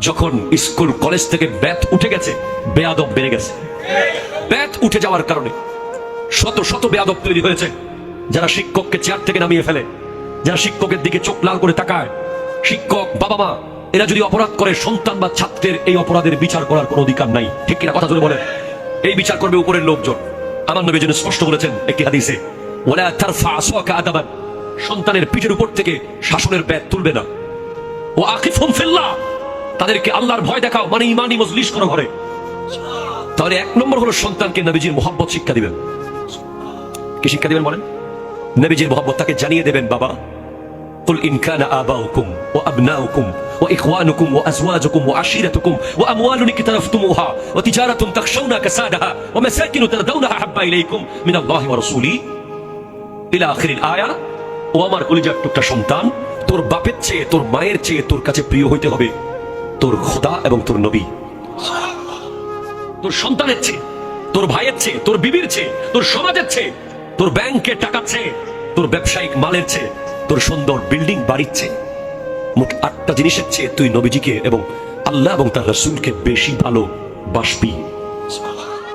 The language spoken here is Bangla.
যখন স্কুল কলেজ থেকে ব্যাথ উঠে গেছে, বেয়াদব বেড়ে গেছে। ব্যাথ উঠে যাওয়ার কারণে শত শত বেয়াদব তৈরি হয়েছে, যারা শিক্ষককে চেয়ার থেকে নামিয়ে ফেলে, যারা শিক্ষকের দিকে চোখ লাল করে তাকায়। শিক্ষক, বাবা মা এরা যদি অপরাধ করে, সন্তান বা ছাত্রের এই অপরাধের বিচার করার কোনো অধিকার নাই। ঠিক কিনা কথা জোরে বলেন? এই বিচার করবে উপরের লোকজন। আমার নবী যেন স্পষ্ট বলেছেন একটি হাদিসে, ওয়ালা তারফা আসাকা আদাবান, সন্তানের পিঠের উপর থেকে শাসনের ব্যাট তুলবে না। ও আকিফহুম ফিল্লাহ, তাদেরকে আল্লাহর ভয় দেখাও, মানে ইমানি মজলিস করো ঘরে। তাহলে এক নম্বর হলো সন্তানকে নবীজির মোহাব্বত শিক্ষা দিবেন। কি শিক্ষা দিবেন বলেন? নবীজির মোহাব্বত তাকে জানিয়ে দেবেন, বাবা قل إن كان آباؤكم وأبناؤكم وإخوانكم وأزواجكم وعشيرتكم وأموال اقترفتموها وتجارة تخشون كسادها ومساكن ترضونها أحب إليكم من الله ورسوله إلى آخر الآية। ও আমার কলিজার টুকরা সন্তান, তোর বাপের চেয়ে, তোর মায়ের চেয়ে তোর কাছে প্রিয় হইতে হবে তোর খোদা এবং তোর নবী। তোর সন্তানের চেয়ে, তোর ভাইয়ের চেয়ে, তোর বিবির চেয়ে, তোর সমাজের চেয়ে, তোর ব্যাংকের টাকার চেয়ে, তোর ব্যবসায়িক মালের চেয়ে, তোর সুন্দর বিল্ডিং বাড়ির চেয়ে, মোট 8টা জিনিসের চেয়ে তুই নবীজিকে এবং আল্লাহ এবং তার রাসূলকে বেশি ভালোবাসবি।